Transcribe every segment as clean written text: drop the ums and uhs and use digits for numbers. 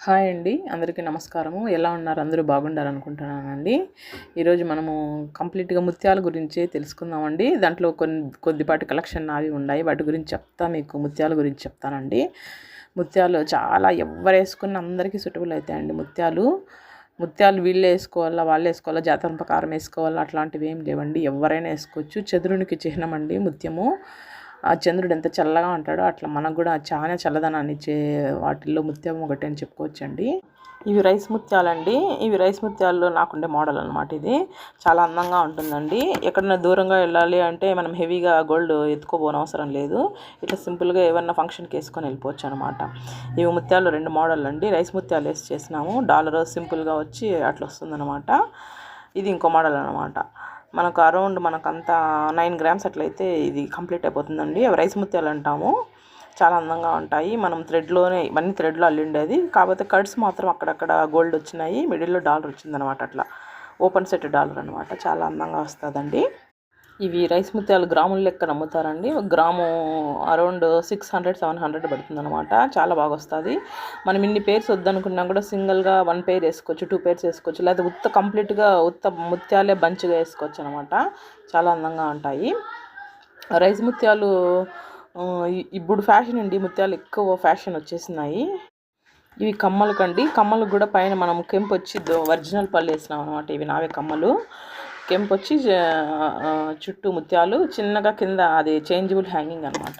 Hi అండి, అందరికీ నమస్కారము. ఎలా ఉన్నారు? అందరూ బాగుండారనుకుంటున్నానండి. ఈరోజు మనము కంప్లీట్గా ముత్యాల గురించి తెలుసుకుందామండి. దాంట్లో కొద్దిపాటి కలెక్షన్ నావి ఉన్నాయి. వాటి గురించి మీకు ముత్యాల గురించి చెప్తానండి. ముత్యాలు చాలా ఎవరు వేసుకున్న అందరికీ సూటబుల్ అవుతాయండి. ముత్యాలు వీళ్ళు వేసుకోవాలా, వాళ్ళు వేసుకోవాలా, జాతకం ప్రకారం వేసుకోవాలా, అట్లాంటివి ఏం లేవండి. ఎవరైనా వేసుకోవచ్చు. చంద్రునికి చిహ్నం అండి ముత్యము. ఆ చంద్రుడు ఎంత చల్లగా ఉంటాడో అట్లా మనకు కూడా చాలా చల్లదనాన్ని ఇచ్చే వాటిల్లో ముత్యం ఒకటి అని చెప్పుకోవచ్చండి. ఇవి రైస్ ముత్యాలండి. ఇవి రైస్ ముత్యాల్లో నాకుండే మోడల్ అనమాట. ఇది చాలా అందంగా ఉంటుందండి. ఎక్కడైనా దూరంగా వెళ్ళాలి అంటే మనం హెవీగా గోల్డ్ ఎత్తుకోబోని అవసరం లేదు. ఇట్లా సింపుల్గా ఏమన్నా ఫంక్షన్కి వేసుకొని వెళ్ళిపోవచ్చు అనమాట. ఇవి ముత్యాలు 2 మోడల్ అండి. రైస్ ముత్యాలు వేసి చేసినాము. డాలర్ సింపుల్గా వచ్చి అట్లా వస్తుందన్నమాట. ఇది ఇంకో మోడల్ అనమాట. మనకు అరౌండ్ మనకంతా 9 గ్రామ్స్ అట్లయితే ఇది కంప్లీట్ అయిపోతుందండి. అవి రైస్ ముత్యాలు అంటాము. చాలా అందంగా ఉంటాయి. మనం థ్రెడ్లోనే ఇవన్నీ థ్రెడ్లో అల్లిండేది. కాకపోతే కట్స్ మాత్రం అక్కడక్కడ గోల్డ్ వచ్చినాయి. మిడిల్లో డాలర్ వచ్చిందనమాట. అట్లా ఓపెన్ సెట్ డాలర్ అనమాట. చాలా అందంగా వస్తుందండి. ఇవి రైస్ ముత్యాలు గ్రాముల లెక్కన అమ్ముతారండి. ఒక గ్రాము అరౌండ్ 600-700 పడుతుంది అనమాట. చాలా బాగా వస్తుంది. మనం ఇన్ని పేర్స్ వద్దనుకున్నా కూడా సింగిల్గా 1 పేర్ వేసుకోవచ్చు, 2 పేర్స్ వేసుకోవచ్చు, లేదా కంప్లీట్గా ముత్యాలే బంచ్గా వేసుకోవచ్చు అనమాట. చాలా అందంగా ఉంటాయి రైస్ ముత్యాలు. ఇప్పుడు ఫ్యాషన్ అండి. ముత్యాలు ఎక్కువ ఫ్యాషన్ వచ్చేసినాయి. ఇవి కమ్మలకండి. కమ్మలకు కూడా పైన మనం కెంపు వచ్చి ఒరిజినల్ పళ్ళు వేసినాం అనమాట. ఇవి నావే కమ్మలు. కెంపు వచ్చి చుట్టూ ముత్యాలు చిన్నగా కింద అది చేంజబుల్ హ్యాంగింగ్ అనమాట.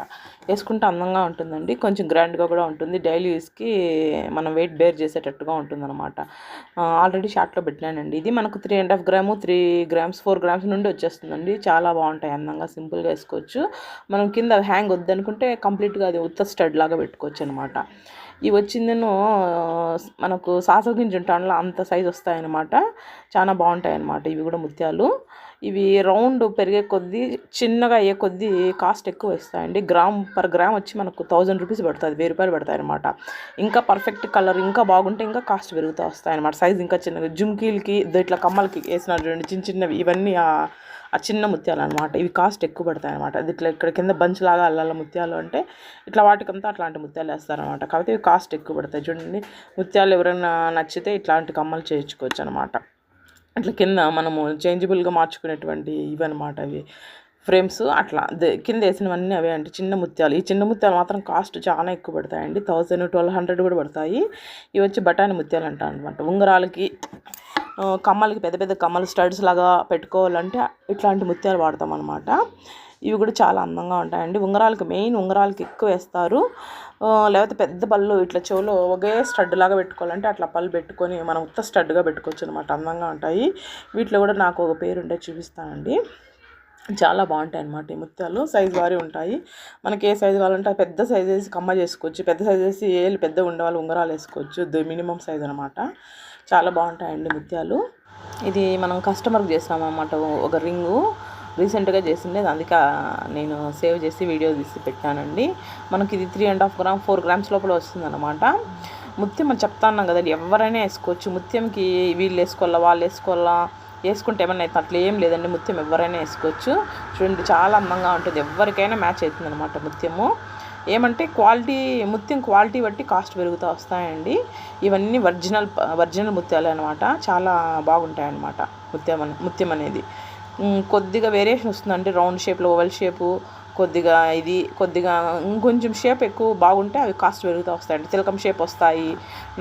వేసుకుంటే అందంగా ఉంటుందండి. కొంచెం గ్రాండ్గా కూడా ఉంటుంది. డైలీ యూస్కి మనం వెయిట్ బేర్ చేసేటట్టుగా ఉంటుంది అనమాట. ఆల్రెడీ షార్ట్లో పెట్టినానండి. ఇది మనకు 3.5 గ్రాము, 3 గ్రామ్స్, 4 గ్రామ్స్ నుండి వచ్చేస్తుందండి. చాలా బాగుంటాయి. అందంగా సింపుల్గా వేసుకోవచ్చు. మనం కింద హ్యాంగ్ వద్దనుకుంటే కంప్లీట్గా అది ఉత్త స్టడ్ లాగా పెట్టుకోవచ్చు అనమాట. ఇవి వచ్చిందేనో మనకు సాసగింజ ఉంటానులో అంత సైజు వస్తాయన్నమాట. చాలా బాగుంటాయి అన్నమాట. ఇవి కూడా ముత్యాలు. ఇవి రౌండ్ పెరిగే కొద్దీ చిన్నగా అయ్యే కొద్దీ కాస్ట్ ఎక్కువ వస్తాయండి. పర్ గ్రామ్ వచ్చి మనకు 1000 రూపీస్ పడుతుంది, 1000 రూపాయలు పడతాయి అనమాట. ఇంకా పర్ఫెక్ట్ కలర్ ఇంకా బాగుంటే ఇంకా కాస్ట్ పెరుగుతూ వస్తాయి అనమాట. సైజు ఇంకా చిన్నగా జుమ్కీలకి ఇట్లా కమ్మలకి వేసిన చిన్న చిన్నవి ఇవన్నీ ఆ చిన్న ముత్యాలు అనమాట. ఇవి కాస్ట్ ఎక్కువ పడతాయి అనమాట. అది ఇట్లా ఇక్కడ కింద బంచ్ లాగా అల్లాల ముత్యాలు అంటే ఇట్లా వాటికంతా అట్లాంటి ముత్యాలు వేస్తారనమాట. కాబట్టి ఇవి కాస్ట్ ఎక్కువ పడతాయి. చూడండి, ముత్యాలు ఎవరైనా నచ్చితే ఇట్లాంటి కమ్మలు చేయించుకోవచ్చు అనమాట. అట్లా కింద మనము చేంజబుల్గా మార్చుకునేటువంటి ఇవన్నమాట. అవి ఫ్రేమ్స్ అట్లా కింద వేసినవన్నీ అవే అంటే చిన్న ముత్యాలు. ఈ చిన్న ముత్యాలు మాత్రం కాస్ట్ చాలా ఎక్కువ పడతాయండి. 1000-1200 కూడా పడతాయి. ఇవి వచ్చి బఠానీ ముత్యాలు అంటారు అనమాట. ఉంగరాలకి కమ్మలకి పెద్ద పెద్ద కమ్మలు స్టడ్స్ లాగా పెట్టుకోవాలంటే ఇట్లాంటి ముత్యాలు వాడతాం అనమాట. ఇవి కూడా చాలా అందంగా ఉంటాయండి. ఉంగరాలకి ఎక్కువ వేస్తారు. లేకపోతే పెద్ద పళ్ళు ఇట్లా చెవులో ఒకే స్టడ్ లాగా పెట్టుకోవాలంటే అట్లా పళ్ళు పెట్టుకొని మనం ఉత్త స్టడ్గా పెట్టుకోవచ్చు అనమాట. అందంగా ఉంటాయి. వీటిలో కూడా నాకు ఒక పేరు ఉంటే చూపిస్తానండి. చాలా బాగుంటాయి అన్నమాట. ఈ ముత్యాలు సైజు వారి ఉంటాయి. మనకి ఏ సైజు కావాలంటే పెద్ద సైజు వేసి కమ్మ చేసుకోవచ్చు. పెద్ద సైజు వేసి ఏళ్ళు పెద్దగా ఉండేవాళ్ళు ఉంగరాలు వేసుకోవచ్చు. మినిమం సైజు అనమాట. చాలా బాగుంటాయండి ముత్యాలు. ఇది మనం కస్టమర్కి చేస్తాం అన్నమాట. ఒక రింగు రీసెంట్గా చేసిండేది, అందుకే నేను సేవ్ చేసి వీడియో తీసి పెట్టానండి. మనకి ఇది 3.5 గ్రామ్, 4 గ్రామ్స్ లోపల వస్తుందన్నమాట. ముత్యం మనం చెప్తా ఉన్నాం కదండి, ఎవరైనా వేసుకోవచ్చు. ముత్యంకి వీళ్ళు వేసుకోవాలా, వాళ్ళు వేసుకుంటే ఏమన్నా అయితే అట్లా ఏం లేదండి. ముత్యం ఎవరైనా వేసుకోవచ్చు. చూడండి, చాలా అందంగా ఉంటుంది. ఎవరికైనా మ్యాచ్ అవుతుంది అనమాట ముత్యము. ఏమంటే ముత్యం క్వాలిటీ బట్టి కాస్ట్ పెరుగుతూ వస్తాయండి. ఇవన్నీ ఒరిజినల్ ముత్యాలు అనమాట. చాలా బాగుంటాయి అన్నమాట. ముత్యం అనేది కొద్దిగా వేరియేషన్ వస్తుందండి. రౌండ్ షేప్లో, ఓవెల్ షేపు, కొద్దిగా ఇంకొంచెం షేప్ ఎక్కువ బాగుంటే అవి కాస్ట్ పెరుగుతూ వస్తాయండి. తిలకం షేప్ వస్తాయి,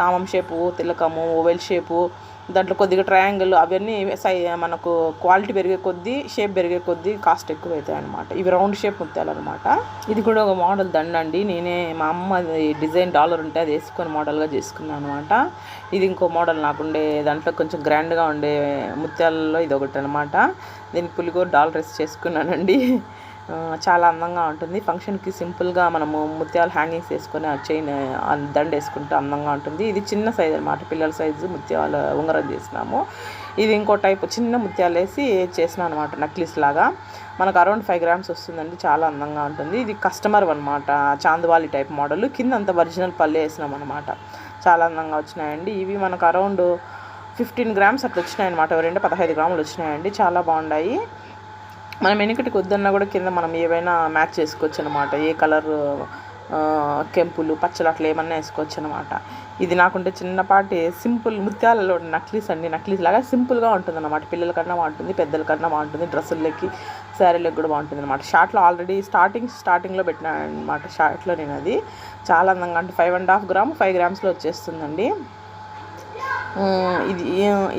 నామం షేపు, తిలకము, ఓవెల్ షేపు, దాంట్లో కొద్దిగా ట్రయాంగిల్, అవన్నీ మనకు క్వాలిటీ పెరిగే కొద్దీ, షేప్ పెరిగే కొద్దీ కాస్ట్ ఎక్కువ అవుతాయి అనమాట. ఇవి రౌండ్ షేప్ ముత్యాలు అనమాట. ఇది కూడా ఒక మోడల్ దండ అండి. మా అమ్మ డిజైన్ డాలర్ ఉంటే అది వేసుకొని మోడల్గా చేసుకున్నాను అనమాట. ఇది ఇంకో మోడల్ నాకుండే దాంట్లో కొంచెం గ్రాండ్గా ఉండే ముత్యాలలో ఇది ఒకటి అనమాట. దీనికి పులిగోర డాలర్ వేసి చేసుకున్నానండి. చాలా అందంగా ఉంటుంది. ఫంక్షన్కి సింపుల్గా మనము ముత్యాలు హ్యాంగింగ్స్ వేసుకొని ఆ చైన్ దండ వేసుకుంటే అందంగా ఉంటుంది. ఇది చిన్న సైజు అనమాట. పిల్లల సైజు ముత్యాల ఉంగరం చేసినాము. ఇది ఇంకో టైప్ చిన్న ముత్యాలు వేసి చేసినాం అనమాట. నక్లీస్ లాగా మనకు అరౌండ్ 5 గ్రామ్స్ వస్తుందండి. చాలా అందంగా ఉంటుంది. ఇది కస్టమర్ అనమాట. చాందవాలి టైప్ మోడల్. కింద అంత ఒరిజినల్ పళ్ళు వేసినాం అనమాట. చాలా అందంగా వచ్చినాయండి. ఇవి మనకు అరౌండ్ 15 గ్రామ్స్ అట్లా వచ్చినాయి అనమాట. 15 గ్రాములు వచ్చినాయండి. చాలా బాగున్నాయి. మనం వెనుకటికి వద్దన్నా కూడా కింద మనం ఏవైనా మ్యాచ్ చేసుకోవచ్చు అనమాట. ఏ కలర్ కెంపులు, పచ్చలు అట్లా ఏమన్నా వేసుకోవచ్చు అనమాట. ఇది నాకుంటే చిన్నపాటి సింపుల్ ముత్యాలలో నక్లీస్ అండి. నక్లీస్ లాగా సింపుల్గా ఉంటుంది అన్నమాట. పిల్లల కన్నా బాగుంటుంది, పెద్దల కన్నా బాగుంటుంది, డ్రెస్సులకి శారీలకు కూడా బాగుంటుంది అనమాట. షార్ట్లో ఆల్రెడీ స్టార్టింగ్లో పెట్టినా అనమాట. షార్ట్లో నేను అది చాలా అందంగా అంటే 5.5 గ్రామ్ 5 గ్రామ్స్లో వచ్చేస్తుందండి. ఇది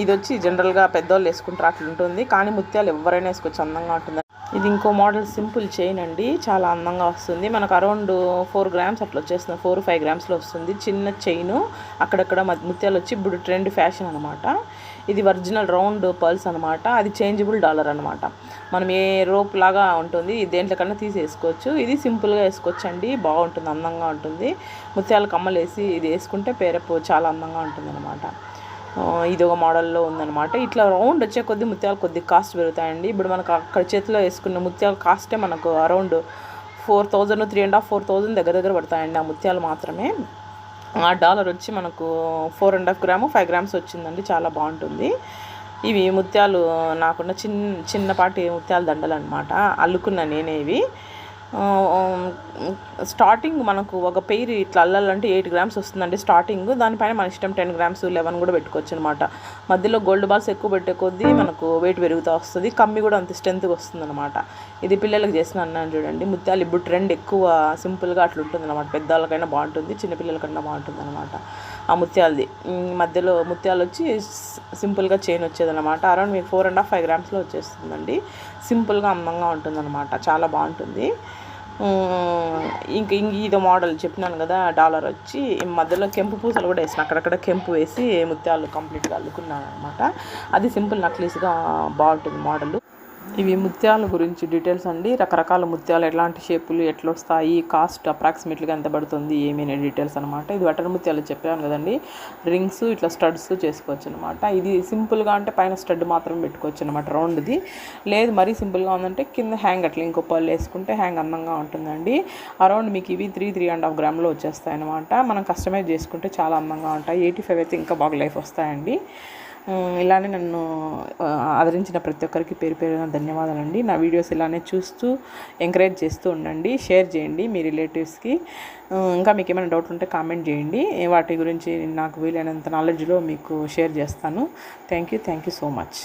ఇది వచ్చి జనరల్గా పెద్దవాళ్ళు వేసుకుంటారు అట్లా ఉంటుంది, కానీ ముత్యాలు ఎవరైనా వేసుకోవచ్చు, అందంగా ఉంటుంది. ఇది ఇంకో మోడల్ సింపుల్ చైన్ అండి, చాలా అందంగా వస్తుంది. మనకు అరౌండ్ 4 గ్రామ్స్ అట్లా వచ్చేస్తుంది, 4-5 గ్రామ్స్లో వస్తుంది. చిన్న చైను, అక్కడక్కడ ముత్యాలు వచ్చి ఇప్పుడు ట్రెండ్ ఫ్యాషన్ అనమాట. ఇది ఒరిజినల్ రౌండ్ పర్ల్స్ అనమాట. అది చేంజబుల్ డాలర్ అనమాట. మనం ఏ రోప్ లాగా ఉంటుంది, దేంట్లో కన్నా తీసేసుకోవచ్చు. ఇది సింపుల్గా వేసుకోవచ్చు అండి, బాగుంటుంది, అందంగా ఉంటుంది. ముత్యాల కమ్మలు వేసి ఇది వేసుకుంటే పేరపు చాలా అందంగా ఉంటుంది అనమాట. ఇది ఒక మోడల్లో ఉందన్నమాట. ఇట్లా రౌండ్ వచ్చే కొద్ది ముత్యాలు కొద్ది కాస్ట్ పెరుగుతాయండి. ఇప్పుడు మనకు అక్కడ చేతిలో వేసుకున్న ముత్యాల కాస్టే మనకు అరౌండ్ 4,000 3,500-4,000 దగ్గర పడతాయండి ఆ ముత్యాలు మాత్రమే. ఆ డాలర్ వచ్చి మనకు 4.5 గ్రాము 5 గ్రామ్స్ వచ్చిందండి, చాలా బాగుంటుంది. ఇవి ముత్యాలు నాకున్న చిన్నపాటి ముత్యాల దండలు అనమాట, అల్లుకున్న నేనే ఇవి. స్టార్టింగ్ మనకు ఒక పెయిర్ ఇట్లా అల్లాలంటే 8 గ్రామ్స్ వస్తుందండి స్టార్టింగ్. దానిపైన మన ఇష్టం 10 గ్రామ్స్ 11 కూడా పెట్టుకోవచ్చు అనమాట. మధ్యలో గోల్డ్ బాల్స్ ఎక్కువ పెట్టే కొద్దీ మనకు వెయిట్ పెరుగుతూ వస్తుంది, కమ్మి కూడా అంత స్ట్రెంత్గా వస్తుంది అనమాట. ఇది పిల్లలకు చేసిన అన్నాను చూడండి. ముత్యాలు ఇప్పుడు ట్రెండ్ ఎక్కువ సింపుల్గా అట్లా ఉంటుంది అనమాట. పెద్దవాళ్ళకైనా బాగుంటుంది, చిన్నపిల్లలకైనా బాగుంటుంది అనమాట. ఆ ముత్యాలది మధ్యలో ముత్యాలు వచ్చి సింపుల్గా చైన్ వచ్చేదన్నమాట. అరౌండ్ మీకు 4.5-5 గ్రామ్స్లో వచ్చేస్తుందండి. సింపుల్గా అందంగా ఉంటుందన్నమాట, చాలా బాగుంటుంది. ఇదో మోడల్ చెప్పినాను కదా, డాలర్ వచ్చి మధ్యలో కెంపు పూసలు కూడా వేసిన, అక్కడక్కడ కెంపు వేసి ముత్యాలు కంప్లీట్గా అల్లుకున్నాను అనమాట. అది సింపుల్ నక్లీస్గా బాగుంటుంది మోడల్. ఇవి ముత్యాల గురించి డీటెయిల్స్ అండి. రకరకాల ముత్యాలు ఎలాంటి షేపులు ఎట్లా వస్తాయి, కాస్ట్ అప్రాక్సిమేట్లీగా ఎంత పడుతుంది, ఏమైనా డీటెయిల్స్ అనమాట. ఇది బటర్ ముత్యాలు చెప్పాను కదండి. రింగ్స్ ఇట్లా స్టడ్స్ చేసుకోవచ్చు అనమాట. ఇది సింపుల్గా అంటే పైన స్టడ్ మాత్రం పెట్టుకోవచ్చు అనమాట, రౌండ్ది. లేదు మరీ సింపుల్గా ఉందంటే కింద హ్యాంగ్ అట్లా ఇంకో పళ్ళు వేసుకుంటే హ్యాంగ్ అందంగా ఉంటుందండి. అరౌండ్ మీకు ఇవి 3-3.5 గ్రామ్లో వచ్చేస్తాయి అనమాట. మనం కస్టమైజ్ చేసుకుంటే చాలా అందంగా ఉంటాయి. 85 అయితే ఇంకా బాగా లైఫ్ వస్తాయండి. ఇలానే నన్ను ఆదరించిన ప్రతి ఒక్కరికి పేరు పేరున ధన్యవాదాలండి. నా వీడియోస్ ఇలానే చూస్తూ ఎంకరేజ్ చేస్తూ ఉండండి, షేర్ చేయండి మీ రిలేటివ్స్కి. ఇంకా మీకు ఏమైనా డౌట్ ఉంటే కామెంట్ చేయండి, వాటి గురించి నాకు వీలైనంత నాలెడ్జ్లో మీకు షేర్ చేస్తాను. Thank you so much.